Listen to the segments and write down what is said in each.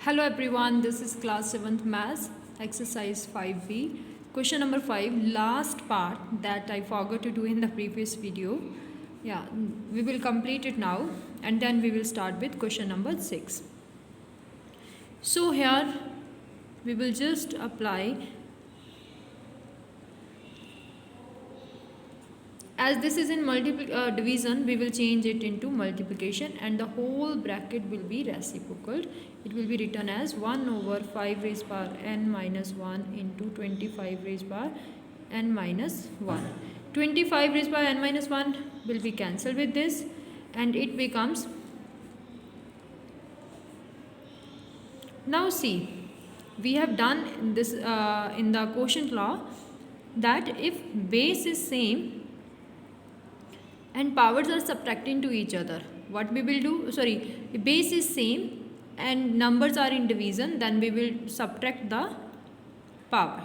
Hello everyone, this is class 7th maths exercise 5b. Question number 5, last part that I forgot to do in the previous video. Yeah, we will complete it now and then we will start with question number 6. So here we will just apply, as this is in division, we will change it into multiplication and the whole bracket will be reciprocal. It will be written as 1 over 5 raised power n minus 1 into 25 raised power n minus 1. 25 raised power n minus 1 will be cancelled with this and it becomes. Now see, we have done this in the quotient law that if base is same and powers are subtracting to each other, what we will do, if base is same and numbers are in division, then we will subtract the power.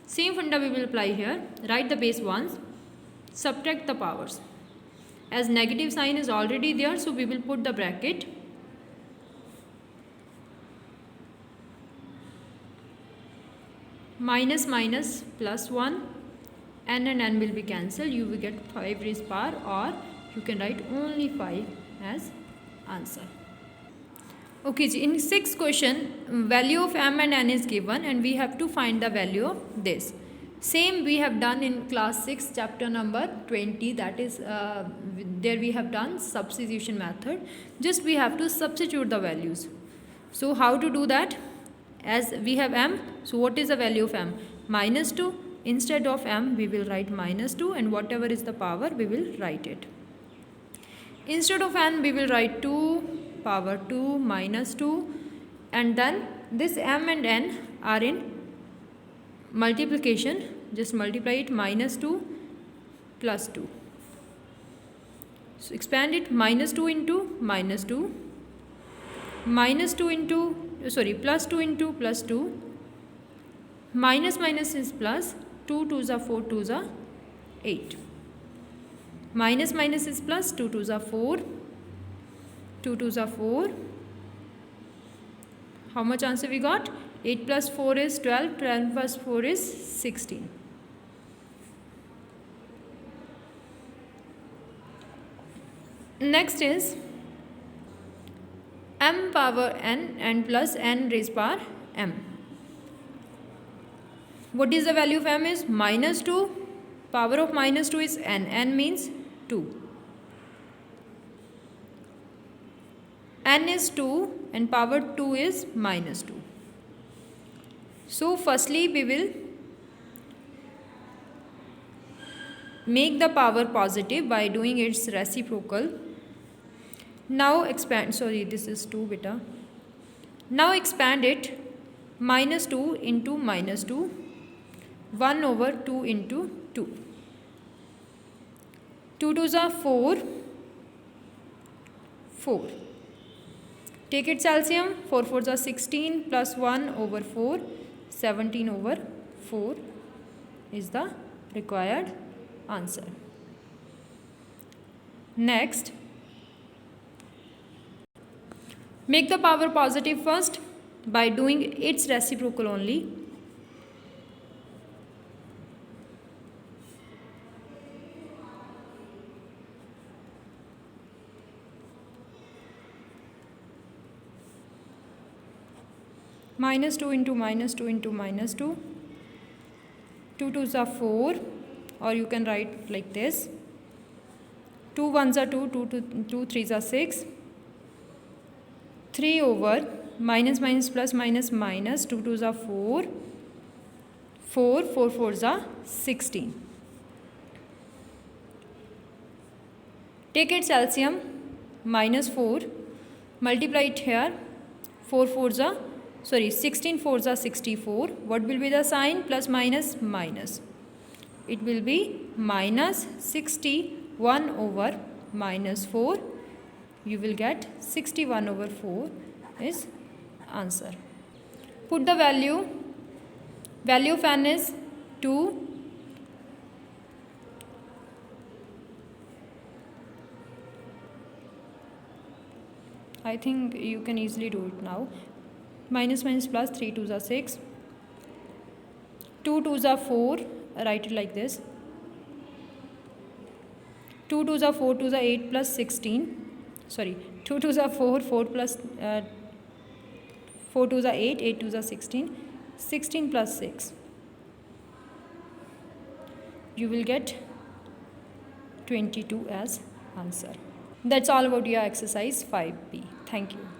Same funda we will apply here. Write the base once, subtract the powers. As negative sign is already there, so we will put the bracket. Minus minus plus 1, n and n will be cancelled. You will get 5 raised power, or you can write only 5 as answer. Okay, in 6th question, value of m and n is given and we have to find the value of this. Same we have done in class 6 chapter number 20, that is there we have done substitution method. Just we have to substitute the values. So how to do that? As we have m, so what is the value of m? Minus 2. Instead of m we will write minus 2 and whatever is the power we will write it. Instead of n we will write 2 power 2 minus 2, and then this m and n are in multiplication. Just multiply it, minus 2 plus 2. So expand it, minus 2 into minus 2, minus 2 into plus 2 into plus 2, minus minus is plus, 2 2s are 4 2s are 8, minus minus is plus, 2 2s are 4, 2 2s are 4. How much answer we got? 8 plus 4 is 12, 12 plus 4 is 16. Next is m power n plus n raised power m. What is the value of m is minus 2, power of minus 2 is n means 2. N is 2 and power 2 is minus 2. So firstly we will make the power positive by doing its reciprocal. Now expand, this is 2 beta. Now expand it, minus 2 into minus 2, 1 over 2 into 2. 2 2s are 4, 4. Take its LCM, 4 4s are 16 plus 1 over 4, 17 over 4 is the required answer. Next, make the power positive first by doing its reciprocal only. Minus 2 into minus 2 into minus 2, 2 2s are 4, or you can write like this, 2 1s are 2, 2 3s are 6, 3 over minus minus plus minus minus, 2 2s are 4, 4 4 4s are 16. Take its LCM, minus 4, multiply it here, 4 4s are 16 4s are 64. What will be the sign? Plus minus minus. It will be minus 61 over minus 4. You will get 61 over 4 is answer. Put the value. Value of n is 2. I think you can easily do it now. minus minus plus, 3 2s are 6, 2 2s are 4, write it like this, 2 2s are 4, 2s are 8 plus 16, sorry, 2 2s are 4, 4 plus 4 2s are 8, 8 2s are 16, 16 plus 6, you will get 22 as answer. That's all about your exercise 5B. Thank you.